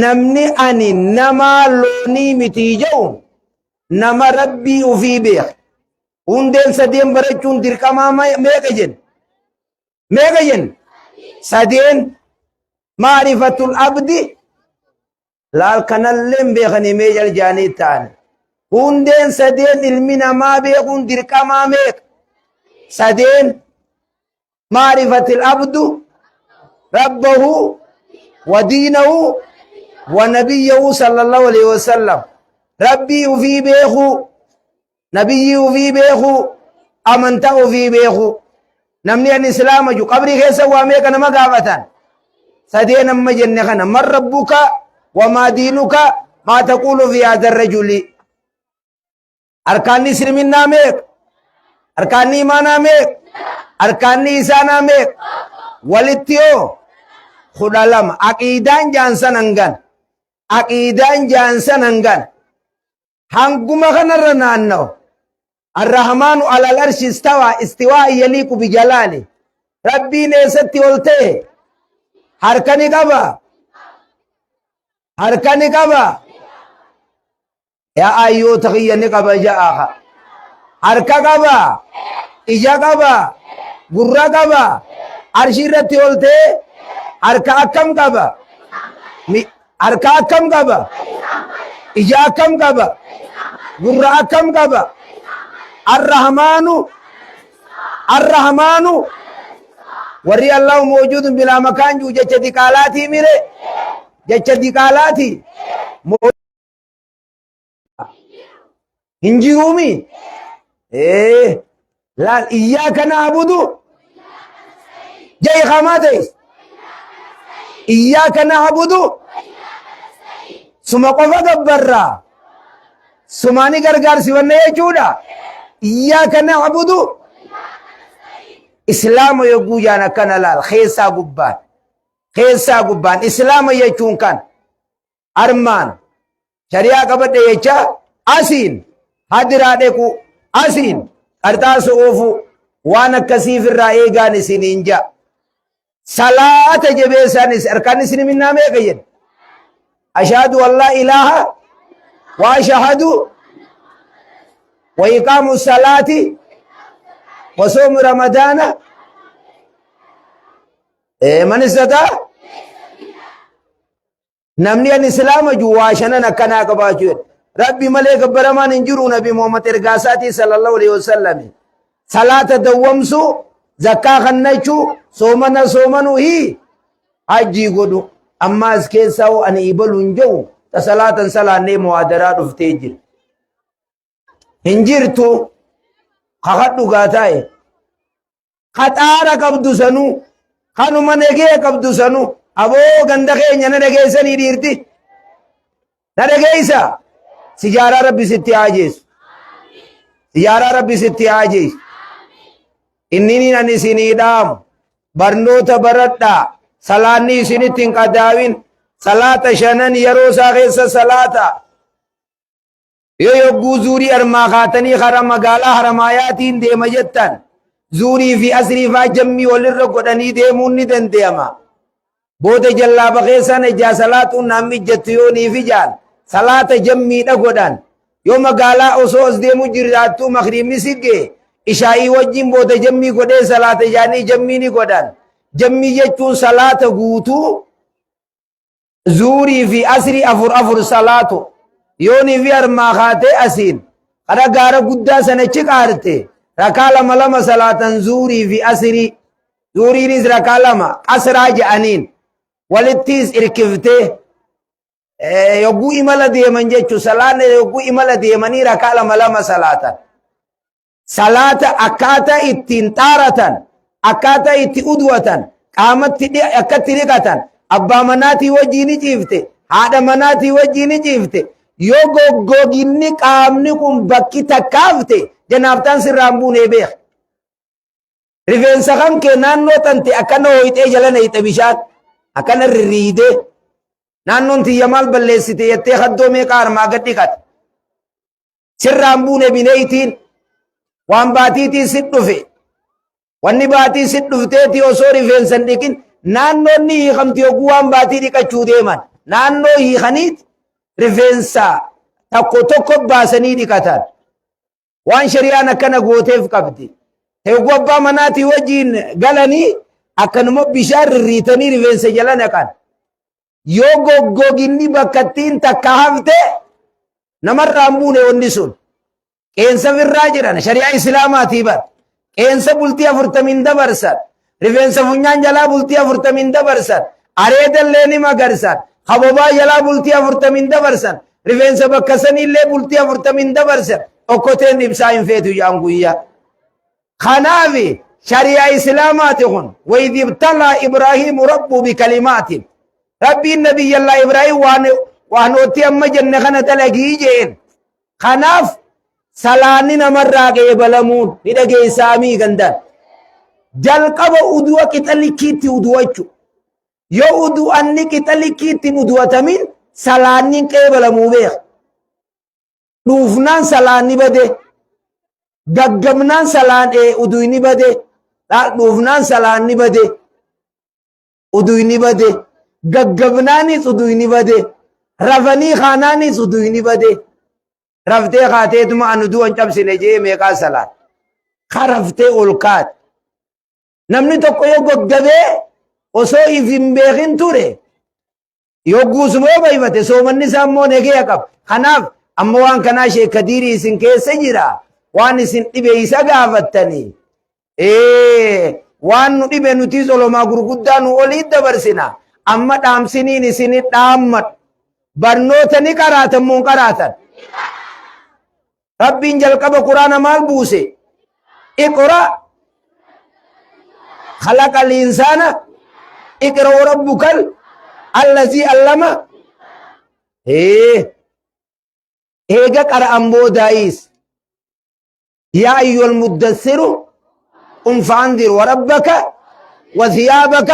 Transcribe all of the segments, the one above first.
namni ani nama loonii miti jedhu nama rabbii ufii beeka. Hundeen sadeen barachuun dirqamaa meeqa jenna? Sadeen maarifatul abdi laal kanalleen beekanii mee jaljaanii ta'an. Hundeen sadeen ilmi namaa beekuun dirqamaa meeqa? Sadeen maarifatul abdu rabbahu wa diinahu wa nabiyyahu sallallahu alaihi wasallam. Rabbii ufii beekuu, nabiyyi ufii beekuu, amantaa ufii beekuu. Namni an islaama ju qabrii keessa waa meeqa nama gaafatan? Sadeen amma jenne kana man rabbuka wa maa diinuka maa taquulu fi haadha rajuli. Arkaanni isliminnaa meeqa? Arkaanni imaanaa meeqa? Arkaanni isaanaa meeqa? Walitti yoo 12 aqiidaan jaansan hangan. Aqiidaan jaansan hangan. Hanguma kanarra naanna'u. Ar-Rahmaanu alal arshi istawaa istiwaa yaliiqu bijalaali. Rabbiin eessatti ol ta'e harka ni qaba. Harka ni qaba. Yaa ayyoota kiyya ni qaba ja'aha. Harka qaba. Ija qaba. Gurra qaba. Arshii irratti ol ta'e harka akkam qaba? Harka akkam qaba? Ija akkam qaba? Gurra akkam qaba? Ar-Rahmaanu warri Allahu mawjuudun bilaa makaan juu jecha diqaalaatii mire jecha diqaalaatii hin jiruumi. Laal iyyaaka na'budu jai qamaa ta'e iyyaaka na'budu suma qofa gabbarraa sumaani gargaarsifanna jechuudha. Iyyaaka na'budu islaama yogguu jaan akkana laal keessaa gubbaan islaama jechuun kan armaan shari'aa qabadhe jecha asiin hadiraa dhequ asiin qarxaasa oofu waan akkasiif irraa eegaan isiniin ja'a. Salaata jabeessaanis harkaan isliminnaa meeqa jedha? Ashhadu an laa ilaaha wa ashhadu wa iqaamu salaati wa soomu ramadaana man istataa. Namni an islaama juu waa shanan akkanaa qabaachuu jedha. Rabbi malee gabbaramaan hin jiru. Nabi Muhammad ergaasaatii sallallahu alaihi wasallam salaata dawwamsu, zakkaa kannachuu, soomana soomanuu hi hajjii godhu. Ammaas keessaa ani ibalu hin jiru ta salaatan salaannee muwaadaraa dhuftee jira. Hin jirtu kakadhu gaataa'e kaxaara qabdu sanuu kanuma negee qabdu sanuu aboo ganda keenya na dhageessanii dhiirti na dhageessa. Sijaaraa rabbi sitti haajeessu. Sijaaraa rabbi sitti haajeessu. Inni ani isinii dhaamu barnoota baradhaa. Salaanni isinitti hin qadaawin. Salaata shanan yeroo isaa keessa salaata. Yoo yogguu zuurii armaa kaatanii kara magaalaa haramaayaatiin deema jettan zuurii fi asrii faa jammii walirra godhanii deemuun ni danda'ama. Booda jallaaba keessan ijaa salaatuun naan mijjattu yoo niif ijaan salaata jammiidha godhan. Yoo magaalaa osoo as deemu jiraattuu makriibni siggee ishaa'ii wajjin booda jammii godhee salaata ijaanii jammii ni godhan. Jammii jechuun salaata guutuu zuurii fi asrii afur salaatu. Yoonii fi armaa kaatee asiin kara gaara guddaa sanachi qaarte rakaa lama salaatan zuurii fi asrii. Zuuriinis rakaa 2 qasraa je'aniin walittis irkiftee yogguu imala deeman jechuun salaanne yogguu imala deemanii rakaa 2 salaatan. Salaata akkaataa ittiin xaaratan, akkaataa itti udwatan, qaamatti akkatti dhiqatan, abbaa manaatii wajjin ni ciifte, haadha manaatii wajjin ni ciifte. Yoo goggoginni qaamni kun bakki takkaafte janaaftaan sirraan buunee beeka. Rifeensa kan kee naannoo tante akkana hoyitee jala nayite bishaan akkana rirriidee naannoon tiyya maal balleessite jettee haddoo meeqa armaa gad dhiqate. Sirraan buune bineeytiin waan baatiitiin sit dhufe. Wanni baatii sit dhufteeti osoo rifeensan dhiqin naannoon ni hiikamti yogguu waan baatii dhiqachuu deeman. naannoo hiikaniit rifeensa tokko tokko baasanii dhiqatan waan shari'aan akkana gooteef qabdi eegu abbaa manaatii wajjiin galanii akkanuma bishaan rirriitanii rifeensa jala naqan yoo goggoginni bakkattiin takka hafte namarraa hin buune wanni sun qeensa firraa jiran shari'aa islaamaatii bar qeensa bultii 40 dabarsan rifeensa funyaan jalaa bultii 40 dabarsan areedallee ni magarsan hababaa jalaa bultii 40 dabarsan rifeensa bakka sanillee bultii 40 dabarsan okkoteen ibsaa hin feetu yaan guyyaa kanaafi shari'aa islaamaati kun وإذ ابتلى إبراهيم ربه بكلمات ربي النبي الله إبراهيم وانوتي أما جنة خانة لقيجين خناف سلاننا مرة قبلمون ندقى سامي قندان جلقب أدوى كتالكيتي أدوى يو أدوى أني كتالكيتي أدوى تمين سلانين قبلمو بيخ نوفنان سلاني بده gaggabnaan salaan uduyni bade dhufnaan salaanni bade uduyni bade gaggabnaanis uduyni bade rafanii khaanaanis uduyni bade raftee kaateetuma anu du'an cabsine jee meeqaa salaan ka raftee ol kaat namni tokko yoo gaggabee osoo if hin beekin ture yogguusuma yoo baybate soomanni isaa immoo negee qaba kanaaf amma waan kanaa Sheek Kadiirii isin keessa jira waan isin dhibe isa gaafattani waan nu dhibe nuti olomaa gurguddaa nu olii dabarsina amma dhaamsiniin isini dhaammadhu barnoota ni qaraatan moo qaraatan rabbiin jalqaba quraana maal buuse iqra khalaqa al-insaana iqra rabbukal allazi allama eega qara'an boodaayis يا أيها المدثر قم فأنذر وربك وثيابك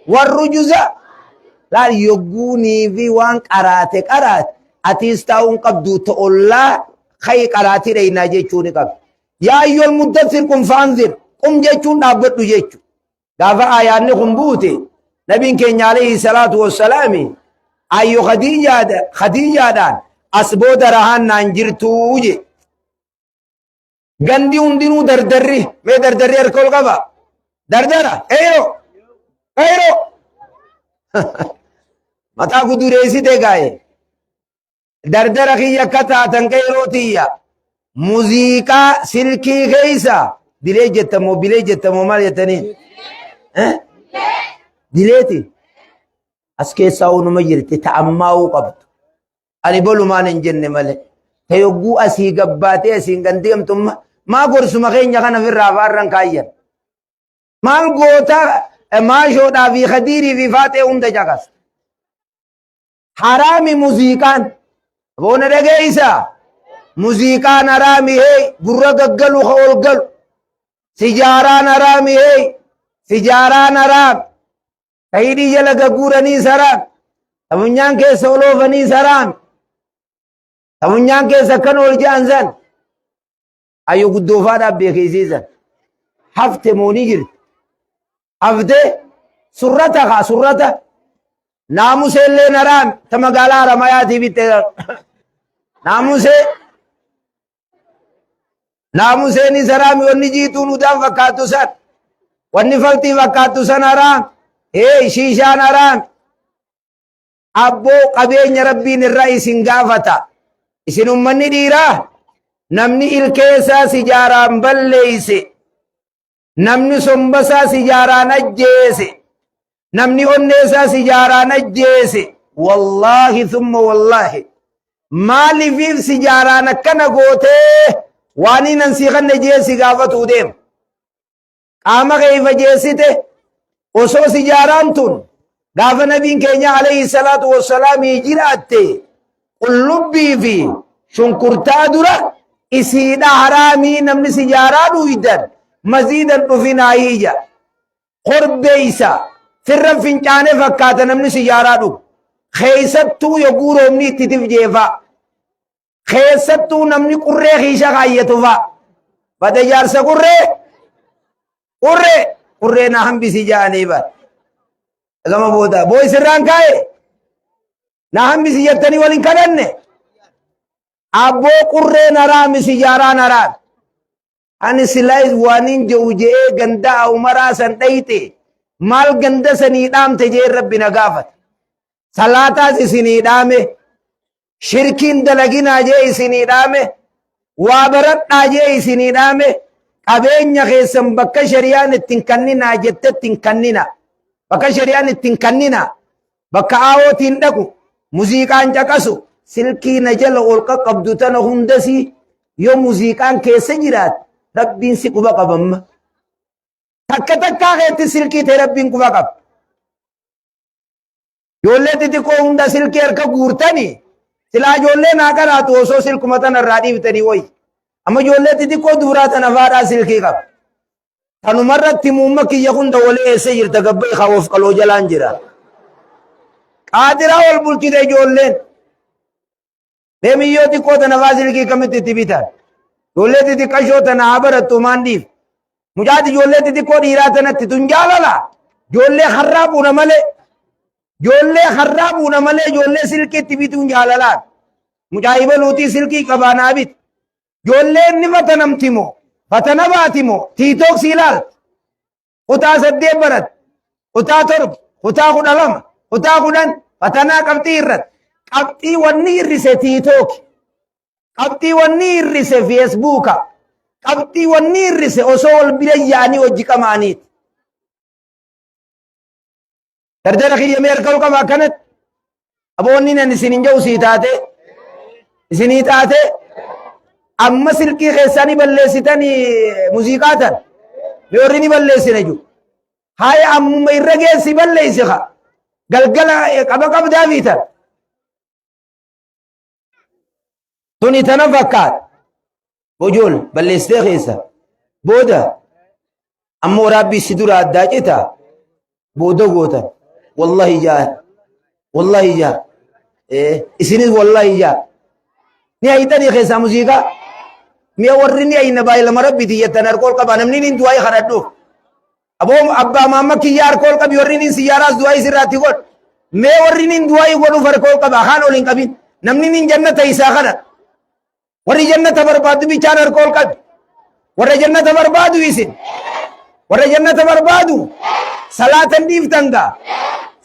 والرجز لا يقوني في وان قرات أتيستاون قبدو تقول خي قراتي رينا جيشوني قبد يا أيها المدثر قم فأنذر قم جيشون نابدو جيشو دافع آياني قنبوتي نبي كين عليه الصلاة والسلام أيو خديجة دان أسبود رهان نانجرتو جي gandi hundinuu dardarri mee dardarri harkol qaba dardara eyro mataa kudureessite gaaye dardara kiyya akka taatan qeyrootiya muuziqaa silkii keeysa dilee jettamoo maal jettaniin dileeti as keessaa unuma jirti ta'ammaa'uu qabdu ani bolumaan hin jenne malee ta yogguu asii gabbaatee asiin gandeemtumma maa gorsuma keenya kana firraa faarran kaayyan maal goota maashoodhaa fi Kadiirii fi faatee hunda caqas haraami muuziqaan boona dhageeysa muuziqaan haraami hey gurra gaggalu ka ol galu sijaaraan haraami hey sijaaraan haraam tahidii jala gagguuraniis haraam tabunyaan keessa oloofaniis haraam tabunyaan keessa kan ol ja'an san ayo guddoofaadhaaf beekeysiisan hafte moonii jirti hafte surrata kaa surrata naamuseellee naraam ta magaalaa Haramaayatii bitte naamuseenis haraami wanni jiituun udaan fakkaattu san wanni faltii fakkaattu san haraam shiishaan haraam abboo qabeenya rabbiin irraa isin gaafata isin ummanni dhiiraa namni ilkeessaa sijaaraan balleeyse namni sombasaa sijaaraan ajjeese namni onneessaa sijaaraan ajjeese wallaahi thumma wallaahi maalifiif sijaaraan akkana gootee waan inan si kanne jeesi gaafatuu deema qaama keeyfa jeessite osoo sijaaraan tun gaafa nabiin keenya alayhi salaatu wassalaamii jiraatte qullubbii fi shunkurtaa dura isiidha haraamii namni sijaaraa dhuydan maziidan dhufinaayiyya korbeeysa firra fincaane fakkaata namni sijaaraa dhugu keeysattuu yogguu roobni itti tifjeefa keessattuu namni qurree kiisha kaayyatufa bada jaarsa qurree na hambisi jaanii bar gama booda boo isirraan kaaye hambisi jettanii waliin kadhanne abboo qurree naraamisi jaaraan araan ani silaayis waanin je'u je'ee gandaa umaraa san dhayte maal ganda sanii dhaamte jee rabbi na gaafata salaataas isinii dhaame shirkiin dalaginaa jee isinii dhaame waa baradhaa jee isinii dhaame qabeenya keessan bakka shari'aan ittiin kanninaa jette ittiin kannina bakka shari'aan ittiin kannina bakka aawootiin dhaqu muuziqaan caqasu silkii na jala ol qaqqabdu tana hundasii yoo muuziqaan keessa jiraat rabbiin si quba qabamma takka takkaa keetti silkii ta'e rabbiin quba qaba ijoollee xixiqqoo hunda silkii harka guurtanii silaa ijoollee naa qaraatu osoo silkuma tanarraa dhiibtanii wayi amma ijoollee xixiqqoo duuraa tana faadhaa silkii qaba tanumarratti muumma kiyya hunda walii eessa jirta gabba ikawoof qaloo jalaan jira qaadiraa ol bulchite ijoolleen deemiyyoo xiqqoo tana faa silkii kamitti itti bitan ijoollee xixiqqashoo tana haa barattu maan dhiif mucaati ijoollee xixiqqoo dhiiraa tanatti tun jaalala ijoollee harraa buuna malee ijoollee harraa buuna malee ijoollee silkii itti bituun jaalalaan mujaahiba luutii silkii qabaanaa bit ijoollee inni fatanamtimo fatana baatimo tiitooksii ilaalti kutaa 8 barat kutaa 7 kutaa 12 kutaa 10 fatanaa qabxii irratti qabxii wanni hirrise tiitooki qabxii wanni hirrise feesbuuka qabxii wanni hirrise osoo wal bira yaanii hojii qamaaniiti dardara kiyyamee harka qaba akkanatti aboonni nan isinin jedhu isinii taate amma silkii keessanii balleessitanii muuziqaa tan yoorri ni balleessine jiru haaya ammuma irra geessi balleessi galgala qaba qabdaa fiitan tuni tana fakkaat bojool balleessitee keessa booda ammoo rabbii si dura addaa cita booda gootan wallahi jaa isinis wallahi jaa ni ayitanii keessa muuziqaa mi'a warri ni ayina baay'ee lama rabbi tiyyattan harkool qaba namni ni du'aa kadhadhuuf aboo abbaa maamma kiyyaa harkool qabi warri ni siyyaaraas du'aa isirraatti godh mee warri ni du'aa godhuuf harkool qaba kaan ol hin qabin namni ni jannata isaa kana warri jannata barbaadu bichaan harkool qabi warra jannata barbaadu isin warra jannata barbaadu salaatan dhiiftan gaa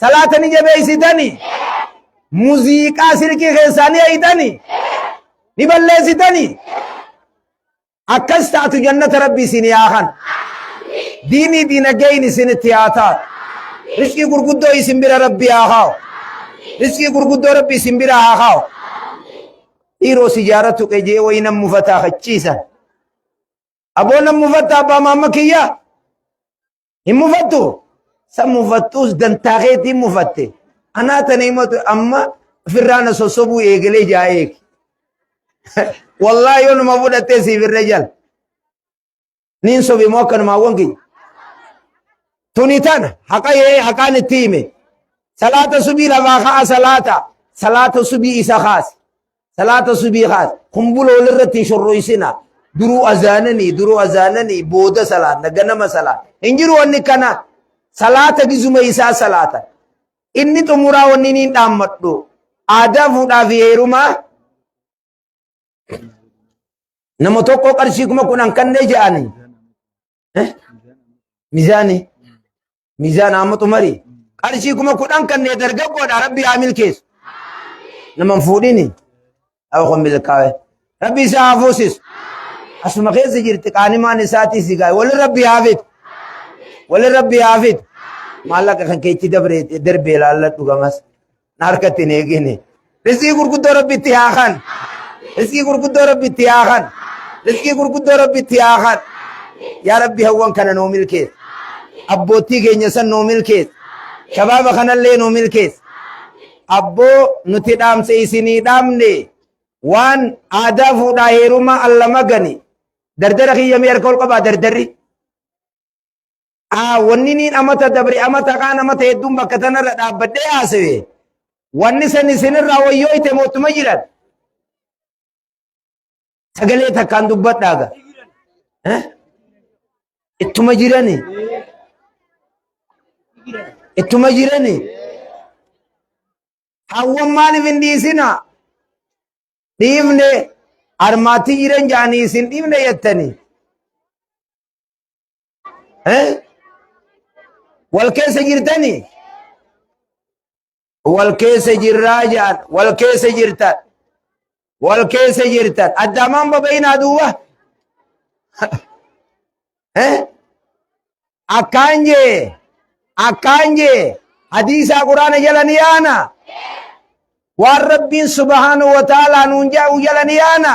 salaatan jabeessitanii muuziqaa silkii keessaanii ayitanii ni balleessitanii akkas taatu jannata rabbi isin yaakan diinii diinageen isinitti haa taatu riskii gurguddoo isin bira rabbi haa kaa'u riskii gurguddoo rabbi isin bira haa kaa'u dhiiroo sijaaratu qejee wayi nam mufataa kachiisan aboo nam mufataa abbaa maamma kiyyaa hin mufattu san mufattuus dantaakeetiin mufatte anaa tana himatu amma firraana sossobuu eegalee jaa eegi wallahi yoo numa fudhattee siif irra jala niin sobi moo akkanumaawwan kiyya tuni tana haqa yee haqaan itti hime salaata subii lafaa ka'a salaata subii isa kaasi salaata subii kaasi kumbula walirratti hin shorroysina duruu azaananii booda salaata ganama salaata hin jiru wanni kana salaata gizuma isaa salaata inni xumuraa wanni niin dhaammadhu aadaa fuudhaa fi heerumaa nama tokko qarshii 10,000 kannee je'anii miizaan amma xumari qarshii 10,000 kannee dargaggoodha rabbi haa milkeessu naman fuudhini awqon milkaawe rabbi isaa haa fuusisu asuma keessa jirti qaanimaan isaatii si gaa'e wali rabbi haa fidu maallaqa kan keechi darbee laalladhu gamas na harkatti hin eegine rizqii gurguddoo rabbitti haa kan rizqii gurguddoo rabbitti haa kan rizqii gurguddoo rabbitti haa kan yaa rabbi hawwan kana nuu milkees abbootii keenya san nuu milkees shabaaba kanallee nuu milkees abboo nuti dhaamse isinii dhaamne waan aadaa fuudhaa heerumaa allama gani dardara kiyyamii harka ol qabaa dardarri wanni niin amata dabre amata kaan amata hedduun bakka tanarra dhaabbadhee haasawe wanni san isinirraa wayyooyte moottuma jiran sagalee takkaan dubbadhaaga ittuma jirani hawwan maaliif hin dhiisina dhiifne armaatti jiran jaanii isin dhiifne jettanii wal keessa jirtanii wal keessa jirraa jaan wal keessa jirtan wal keessa jirtan addaamaan babayinaa duuba akkaan jee hadiisaa quraana jalani yaana waan rabbiin subhaanahu wa ta'aalaa nuun jaa'u jalani yaana